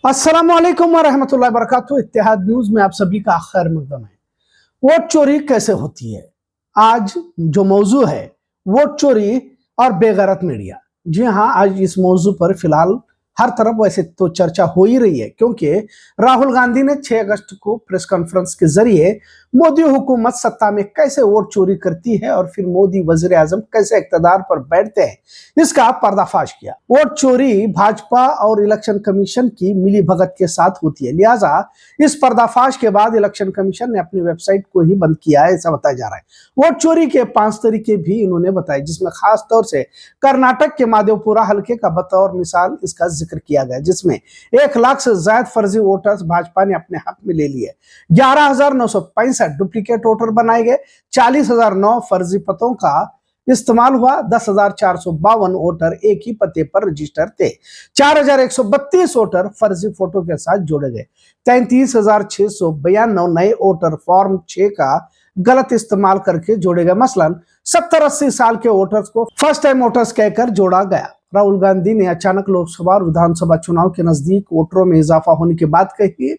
अस्सलामुअलैकुम वरहमतुल्लाहि वबरकातुहू। इत्तेहाद न्यूज में आप सभी का खैर मकदम है। वोट चोरी कैसे होती है, आज जो मौजू है वोट चोरी और बेगैरत मीडिया। जी हाँ, आज इस मौजू पर फिलहाल हर तरफ वैसे तो चर्चा हो ही रही है, क्योंकि राहुल गांधी ने 6 अगस्त को प्रेस कॉन्फ्रेंस के जरिए मोदी हुकूमत सत्ता में कैसे वोट चोरी करती है और फिर मोदी वजीर आजम कैसे इक्तदार पर बैठते हैं इसका पर्दाफाश किया। वोट चोरी भाजपा और इलेक्शन कमीशन की मिली भगत के साथ होती है, लिहाजा इस पर्दाफाश के बाद इलेक्शन कमीशन ने अपनी वेबसाइट को ही बंद किया है, ऐसा बताया जा रहा है। वोट चोरी के 5 तरीके भी इन्होंने बताए, जिसमें खास तौर से कर्नाटक के माधेपुरा हल्के का बतौर मिसाल इसका जिक्र किया गया, जिसमें 1 लाख से ज्यादा फर्जी वोटर्स भाजपा ने अपने हक में ले लिए। 11,965 डुप्लीकेट वोटर बनाए गए। 40,009 फर्जी पतों का इस्तेमाल हुआ। 10,452 वोटर एक ही पते पर रजिस्टर थे। 4,132 वोटर फर्जी फोटो के साथ जोड़े गए। 33,692 नए वोटर फॉर्म 6 का गलत इस्तेमाल करके जोड़े गए। मसलन 70-80 साल के वोटर्स को फर्स्ट टाइम वोटर्स कहकर जोड़ा गया। राहुल गांधी ने अचानक लोकसभा और विधानसभा चुनाव के नजदीक वोटरों में इजाफा होने की बात कही।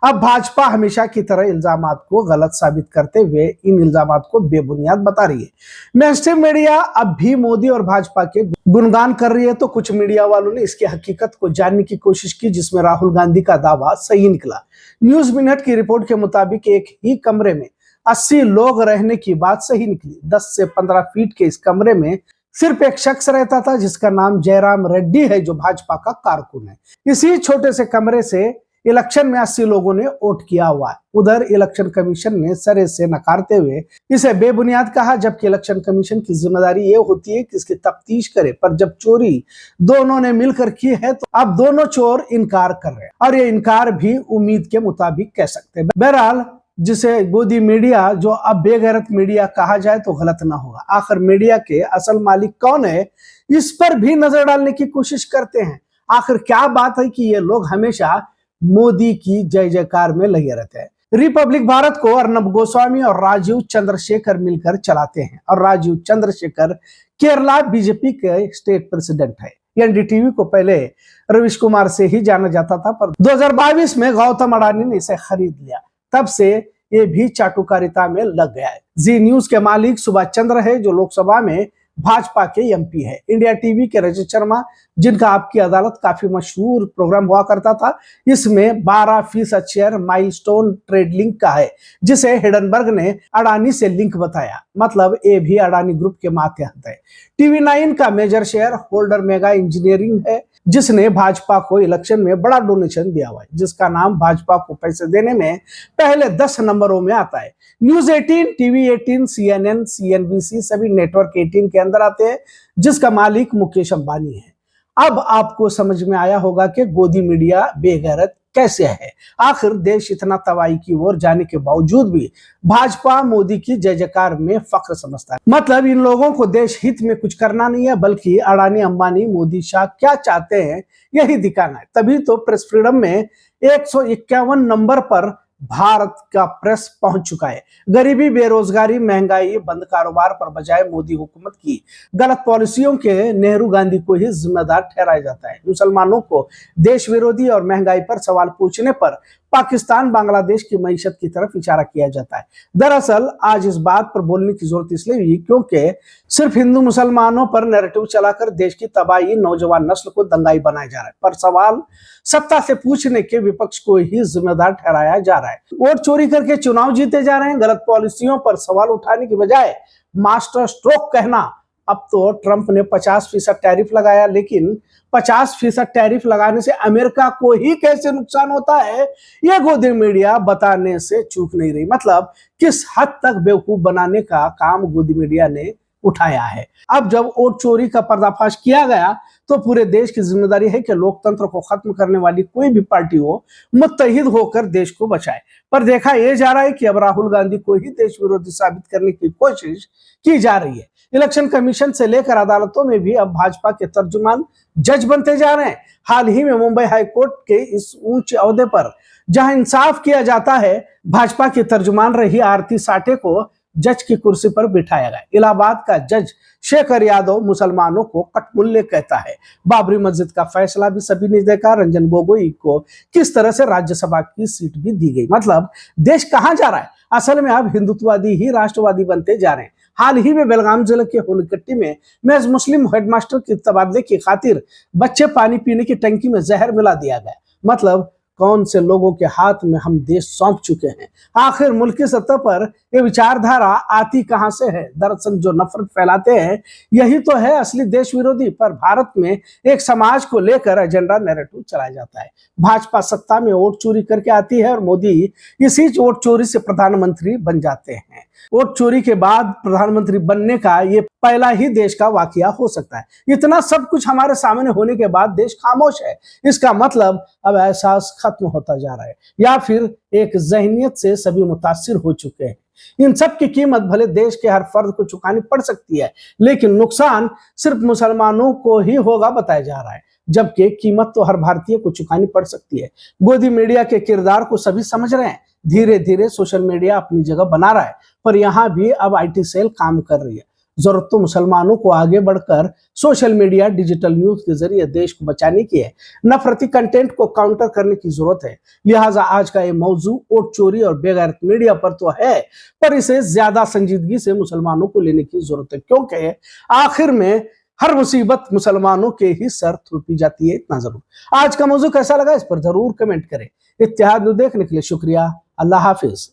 अब भाजपा हमेशा की तरह इल्जामात को गलत साबित करते हुए इन इल्जामात को बेबुनियाद बता रही है। मेनस्ट्रीम मीडिया अब भी मोदी और भाजपा के गुणगान कर रही है, तो कुछ मीडिया वालों ने इसकी हकीकत को जानने की कोशिश की, जिसमें राहुल गांधी का दावा सही निकला। न्यूज मिनट की रिपोर्ट के मुताबिक एक ही कमरे में 80 लोग रहने की बात सही निकली। 10 से 15 फीट के इस कमरे में सिर्फ एक शख्स रहता था, जिसका नाम जयराम रेड्डी है, जो भाजपा का कारकुन है। इसी छोटे से कमरे से इलेक्शन में 80 लोगों ने वोट किया हुआ है। उधर इलेक्शन कमीशन ने सरे से नकारते हुए इसे बेबुनियाद कहा, जबकि इलेक्शन कमीशन की जिम्मेदारी ये होती है कि इसकी तफ्तीश करे। पर जब चोरी दोनों ने मिलकर की है, तो अब दोनों चोर इनकार कर रहे हैं, और ये इनकार भी उम्मीद के मुताबिक कह सकते हैं। बहरहाल, जिसे गोदी मीडिया, जो अब बेगैरत मीडिया कहा जाए तो गलत ना होगा। आखिर मीडिया के असल मालिक कौन है, इस पर भी नजर डालने की कोशिश करते हैं। आखिर क्या बात है कि ये लोग हमेशा मोदी की जय जयकार में लगे रहते हैं। रिपब्लिक भारत को अर्नब गोस्वामी और राजीव चंद्रशेखर मिलकर चलाते हैं, और राजीव चंद्रशेखर केरला बीजेपी के स्टेट प्रेसिडेंट है। एनडीटीवी को पहले रवीश कुमार से ही जाना जाता था, पर 2022 में गौतम अडानी ने इसे खरीद लिया। तब से ये भी चाटुकारिता में लग गया है। जी न्यूज के मालिक सुभाष चंद्र है, जो लोकसभा में भाजपा के एमपी है। इंडिया टीवी के रजत शर्मा, जिनका आपकी अदालत काफी मशहूर प्रोग्राम हुआ करता था, इसमें 12% शेयर माइलस्टोन ट्रेड लिंक का है, जिसे हिडनबर्ग ने अडानी से लिंक बताया। मतलब ये भी अडानी ग्रुप के मातहत है। TV9 का major share holder mega engineering है, जिसने भाजपा को इलेक्शन में बड़ा डोनेशन दिया हुआ है, जिसका नाम भाजपा को पैसे देने में पहले 10 नंबरों में आता है। न्यूज 18, TV18, CNN, CNBC सभी नेटवर्क 18 के अंदर आते हैं, जिसका मालिक मुकेश अंबानी है। अब आपको समझ में आया होगा कि गोदी मीडिया बेगैरत कैसे है। आखिर देश इतना तबाही की ओर जाने के बावजूद भी भाजपा मोदी की जय जयकार में फख्र समझता है। मतलब इन लोगों को देश हित में कुछ करना नहीं है, बल्कि अडानी, अंबानी, मोदी, शाह क्या चाहते हैं यही दिखाना है। तभी तो प्रेस फ्रीडम में 151 नंबर पर भारत का प्रेस पहुंच चुका है। गरीबी, बेरोजगारी, महंगाई, बंद कारोबार पर बजाय मोदी हुकूमत की गलत पॉलिसियों के नेहरू गांधी को ही जिम्मेदार ठहराया जाता है। मुसलमानों को देश विरोधी और महंगाई पर सवाल पूछने पर पाकिस्तान, बांग्लादेश की मईशत की तरफ इशारा किया जाता है। दरअसल आज इस बात पर बोलने की जरूरत इसलिए हुई क्योंकि सिर्फ हिंदू मुसलमानों पर नैरेटिव चलाकर देश की तबाही, नौजवान नस्ल को दंगाई बनाया जा रहा है। पर सवाल सत्ता से पूछने के विपक्ष को ही जिम्मेदार ठहराया जा रहा है। वोट चोरी करके चुनाव जीते जा रहे हैं। गलत पॉलिसियों पर सवाल उठाने की बजाय मास्टर स्ट्रोक कहना। अब तो ट्रंप ने 50% टैरिफ लगाया, लेकिन 50% टैरिफ लगाने से अमेरिका को ही कैसे नुकसान होता है, यह गोदी मीडिया बताने से चूक नहीं रही। मतलब किस हद तक बेवकूफ बनाने का काम गोदी मीडिया ने उठाया है। अब जब वोट चोरी का पर्दाफाश किया गया, तो पूरे देश की जिम्मेदारी है कि लोकतंत्र को खत्म करने वाली कोई भी पार्टी हो, मुत्तहिद होकर देश को बचाए। पर देखा यह जा रहा है कि अब राहुल गांधी को ही देश विरोधी साबित करने की कोशिश की जा रही है। इलेक्शन कमीशन से लेकर अदालतों में भी अब भाजपा के तर्जुमान जज बनते जा रहे हैं। हाल ही में मुंबई हाईकोर्ट के इस ऊंचे ओहदे पर जहां इंसाफ किया जाता है, भाजपा की तर्जुमान रही आरती साठे को जज की कुर्सी पर बिठाया गया। इलाहाबाद का जज शेखर यादव मुसलमानों को कटमुल्ले कहता है। बाबरी मस्जिद का फैसला भी सभी ने देखा। रंजन गोगोई को किस तरह से राज्यसभा की सीट भी दी गई। मतलब देश कहां जा रहा है। असल में अब हिंदुत्ववादी ही राष्ट्रवादी बनते जा रहे हैं। हाल ही में बेलगाम जिले के होलकट्टी में महज मुस्लिम हेडमास्टर के तबादले की खातिर बच्चे पानी पीने की टंकी में जहर मिला दिया गया। मतलब कौन से लोगों के हाथ में हम देश सौंप चुके हैं। आखिर मुल्क की सतह पर ये विचारधारा आती कहां से है। दरअसल जो नफरत फैलाते हैं यही तो है असली देश विरोधी। पर भारत में एक समाज को लेकर एजेंडा नैरेटिव चलाया जाता है। भाजपा सत्ता में वोट चोरी करके आती है और मोदी इसी वोट चोरी से प्रधानमंत्री बन जाते हैं। वोट चोरी के बाद प्रधानमंत्री बनने का ये पहला ही देश का वाकया हो सकता है। इतना सब कुछ हमारे सामने होने के बाद देश खामोश है। इसका मतलब अब एहसास खत्म होता जा रहा है या फिर एक जहनियत से सभी मुतासिर हो चुके हैं। इन सब की कीमत भले देश के हर फर्द को चुकानी पड़ सकती है, लेकिन नुकसान सिर्फ मुसलमानों को ही होगा बताया जा रहा है, जबकि कीमत तो हर भारतीय को चुकानी पड़ सकती है। गोदी मीडिया के किरदार को सभी समझ रहे हैं। धीरे धीरे सोशल मीडिया अपनी जगह बना रहा है, पर यहाँ भी अब आईटी सेल काम कर रही है। जरूरत तो मुसलमानों को आगे बढ़कर सोशल मीडिया डिजिटल न्यूज के जरिए देश को बचाने की है। नफरती कंटेंट को काउंटर करने की जरूरत है। लिहाजा आज का ये मौजू वोट चोरी और बेगैरत मीडिया पर तो है, पर इसे ज्यादा संजीदगी से मुसलमानों को लेने की जरूरत है, क्योंकि आखिर में हर मुसीबत मुसलमानों के ही सर थोपी जाती है। इतना जरूर। आज का मौजू कैसा लगा इस पर जरूर कमेंट करें। इत्तेहाद न्यूज़ देखने के लिए शुक्रिया। अल्लाह हाफिज।